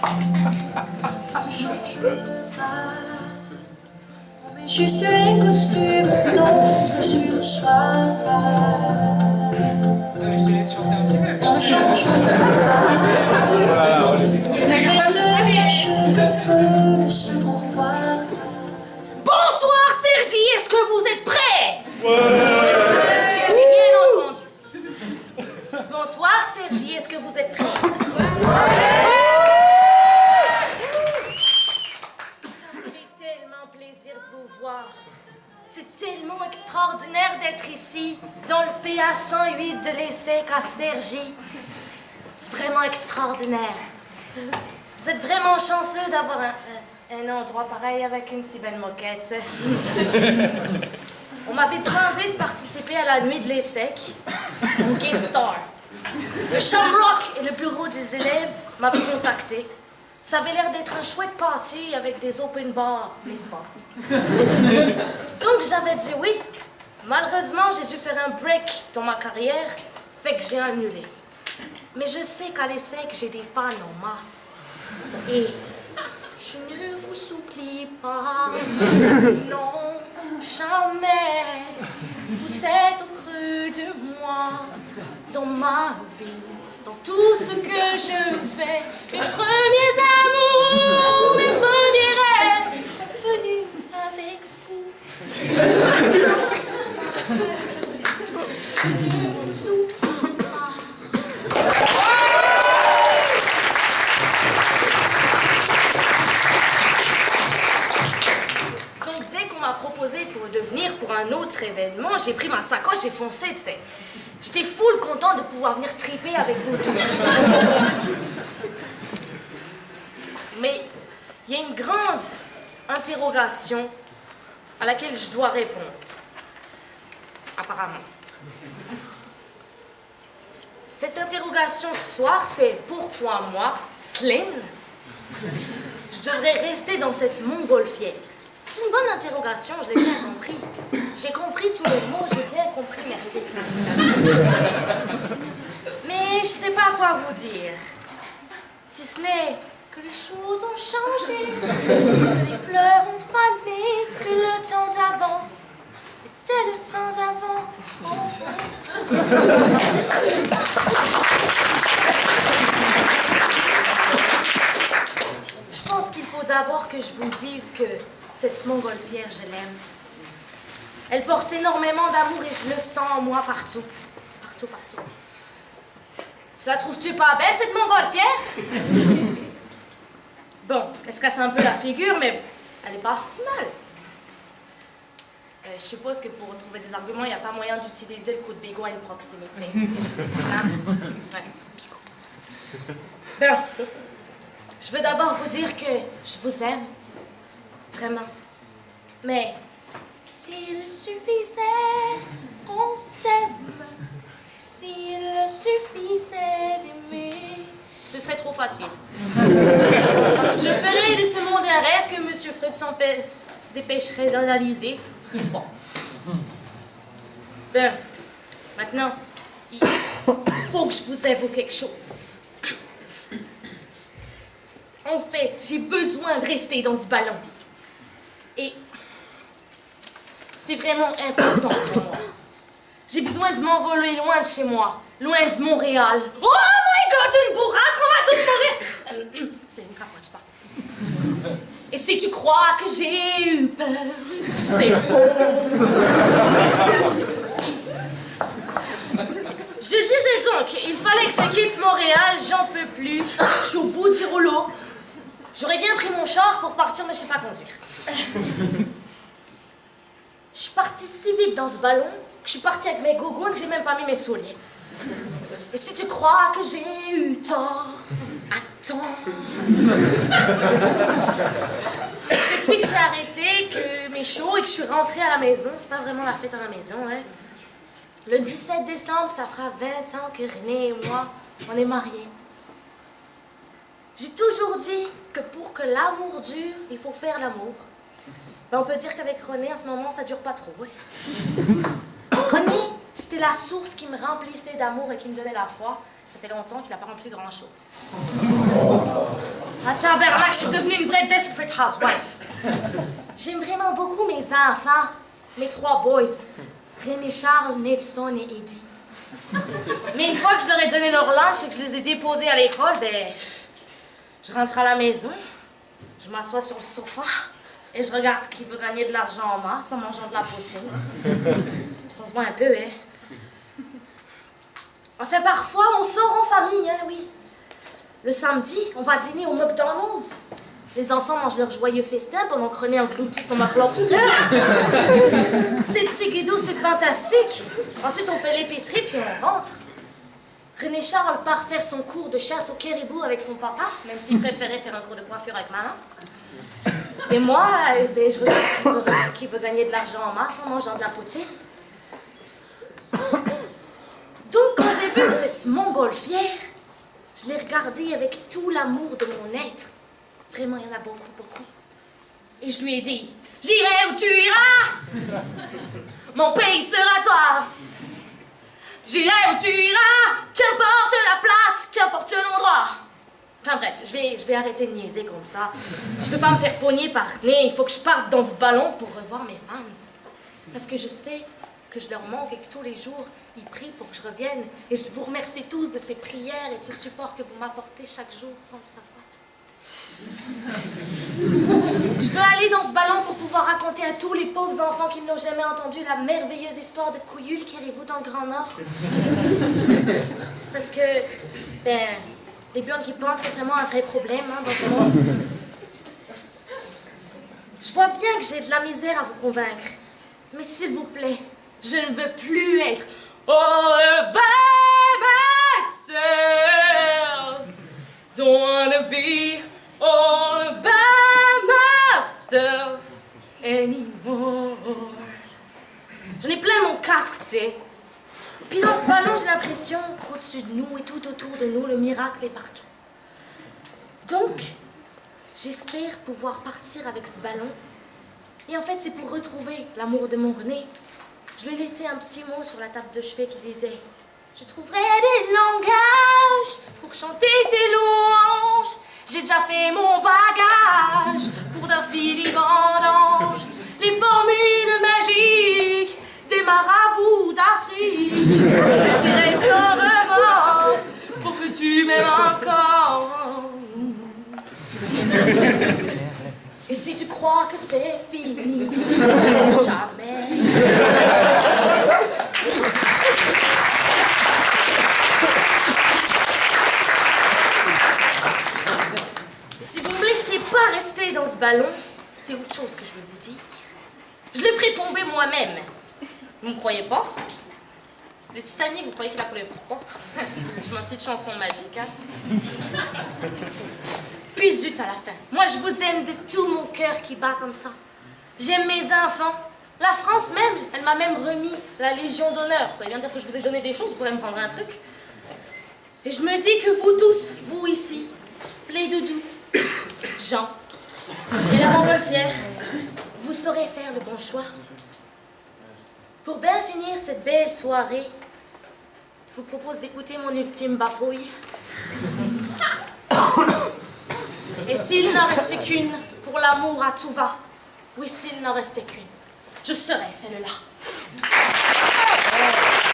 On met juste un costume d'ombre sur soi. Mais je te laisse chanter un petit peu. On change Bonsoir Sergi, est-ce que vous êtes prêts? J'ai bien entendu. Bonsoir Sergi, est-ce que vous êtes prêts? Ça me fait tellement plaisir de vous voir. C'est tellement extraordinaire d'être ici, dans le PA 108 de l'ESSEC à Cergy. C'est vraiment extraordinaire. Vous êtes vraiment chanceux d'avoir un endroit pareil avec une si belle moquette. On m'avait demandé de participer à la nuit de l'ESSEC, mon guest star. Le Shamrock et le bureau des élèves m'avaient contacté. Ça avait l'air d'être un chouette party avec des open bars, n'est-ce pas? Donc j'avais dit oui. Malheureusement, j'ai dû faire un break dans ma carrière, fait que j'ai annulé. Mais je sais qu'à l'ESSEC, j'ai des fans en masse. Et je ne vous oublie pas, non, jamais. Vous êtes au creux de moi, dans ma vie, dans tout ce que je fais. Mes premiers amours, mes premiers rêves sont venus avec vous. Je ne vous oublie pas. Donc dès qu'on m'a proposé de venir pour un autre événement, j'ai pris ma sacoche et foncé, tu sais. J'étais full content de pouvoir venir triper avec vous tous. Mais il y a une grande interrogation à laquelle je dois répondre. Apparemment. Cette interrogation ce soir, c'est pourquoi moi, Slyn, je devrais rester dans cette montgolfière. C'est une bonne interrogation, je l'ai bien compris. J'ai compris tous les mots, j'ai bien compris, merci. Mais je sais pas quoi vous dire. Si ce n'est que les choses ont changé, que les fleurs ont fané, que le temps d'avant, c'était le temps d'avant. Je pense qu'il faut d'abord que je vous dise que cette montgolfière, je l'aime. Elle porte énormément d'amour et je le sens en moi partout. Partout, partout. Je la trouves-tu pas belle, cette montgolfière? Bon, elle se casse un peu la figure, mais elle est pas si mal. Je suppose que pour trouver des arguments, il n'y a pas moyen d'utiliser le coup de bigot à une proximité. Hein? Ouais. Bon. Je veux d'abord vous dire que je vous aime. Vraiment. Mais s'il suffisait qu'on s'aime, s'il suffisait d'aimer, ce serait trop facile. Je ferais de ce monde un rêve que M. Freud se dépêcherait d'analyser. Bon. Ben, maintenant, il faut que je vous avoue quelque chose. En fait, j'ai besoin de rester dans ce ballon. Et c'est vraiment important pour moi. J'ai besoin de m'envoler loin de chez moi, loin de Montréal. Oh my God, une bourrasque, on va tous mourir. C'est une capote, pas. Et si tu crois que j'ai eu peur, c'est faux. Je disais donc, il fallait que je quitte Montréal, j'en peux plus. Je suis au bout du rouleau. J'aurais bien pris mon char pour partir, mais je sais pas conduire. Je suis partie si vite dans ce ballon que je suis partie avec mes gougounes que j'ai même pas mis mes souliers. Et si tu crois que j'ai eu tort, attends. Depuis que j'ai arrêté, que mes shows et que je suis rentrée à la maison, c'est pas vraiment la fête à la maison, hein. Le 17 décembre, ça fera 20 ans que René et moi, on est mariés. J'ai toujours dit que pour que l'amour dure, il faut faire l'amour. Ben, on peut dire qu'avec René, en ce moment, ça dure pas trop, ouais. René, c'était la source qui me remplissait d'amour et qui me donnait la foi. Ça fait longtemps qu'il n'a pas rempli grand-chose. À tabernacle, je suis devenue une vraie desperate housewife. J'aime vraiment beaucoup mes enfants, mes 3 boys, René Charles, Nelson et Eddie. Mais une fois que je leur ai donné leur lunch et que je les ai déposés à l'école, ben, je rentre à la maison, je m'assois sur le sofa et je regarde qui veut gagner de l'argent en masse en mangeant de la poutine. Ça se voit un peu, hein. Enfin, parfois, on sort en famille, hein, oui. Le samedi, on va dîner au McDonald's. Les enfants mangent leur joyeux festin pendant que René engloutit son McLobster. C'est tigidou, c'est fantastique. Ensuite, on fait l'épicerie, puis on rentre. René Charles part faire son cours de chasse au caribou avec son papa, même s'il préférait faire un cours de coiffure avec maman. Et moi, ben, je regarde qui veut gagner de l'argent en masse en mangeant de la poutine. Donc, quand j'ai vu cette montgolfière, je l'ai regardée avec tout l'amour de mon être. Vraiment, il y en a beaucoup, beaucoup. Et je lui ai dit, « J'irai où tu iras, mon pays sera toi. J'irai où tu iras, qu'importe la place, qu'importe l'endroit. » Enfin bref, je vais arrêter de niaiser comme ça. Je veux pas me faire pogner par nez, il faut que je parte dans ce ballon pour revoir mes fans. Parce que je sais que je leur manque et que tous les jours, ils prient pour que je revienne. Et je vous remercie tous de ces prières et de ce support que vous m'apportez chaque jour sans le savoir. Je veux aller dans ce ballon pour pouvoir raconter à tous les pauvres enfants qui n'ont jamais entendu la merveilleuse histoire de Couillu, le caribou dans le Grand Nord. Parce que, ben, les burnes qui pensent, c'est vraiment un vrai problème hein, dans ce monde. Je vois bien que j'ai de la misère à vous convaincre. Mais s'il vous plaît, je ne veux plus être all by myself. Don't wanna be all by myself anymore. J'en ai plein mon casque, tu sais. Puis dans ce ballon, j'ai l'impression qu'au-dessus de nous et tout autour de nous, le miracle est partout. Donc, j'espère pouvoir partir avec ce ballon. Et en fait, c'est pour retrouver l'amour de mon René. Je lui ai laissé un petit mot sur la table de chevet qui disait « Je trouverai des langages pour chanter tes louanges. J'ai déjà fait mon bagage pour d'infinis vendanges. Les formules magiques des marabouts d'Afrique. Je dirai sans remords pour que tu m'aimes encore. Et si tu crois que c'est fini, jamais. » Si vous me laissez pas rester dans ce ballon, c'est autre chose que je vais vous dire. Je le ferai tomber moi-même. Vous me croyez pas? Le Titanic, vous croyez qu'il a coulé pourquoi? C'est ma petite chanson magique, hein? Puis zut à la fin. Moi, je vous aime de tout mon cœur qui bat comme ça. J'aime mes enfants. La France même, elle m'a même remis la Légion d'honneur. Ça veut bien dire que je vous ai donné des choses, vous pouvez me prendre un truc. Et je me dis que vous tous, vous ici, Plédoudou, Jean et la montgolfière, vous saurez faire le bon choix. Pour bien finir cette belle soirée, je vous propose d'écouter mon ultime bafouille. Et s'il n'en restait qu'une, pour l'amour à tout va, oui, s'il n'en restait qu'une, je serais celle-là.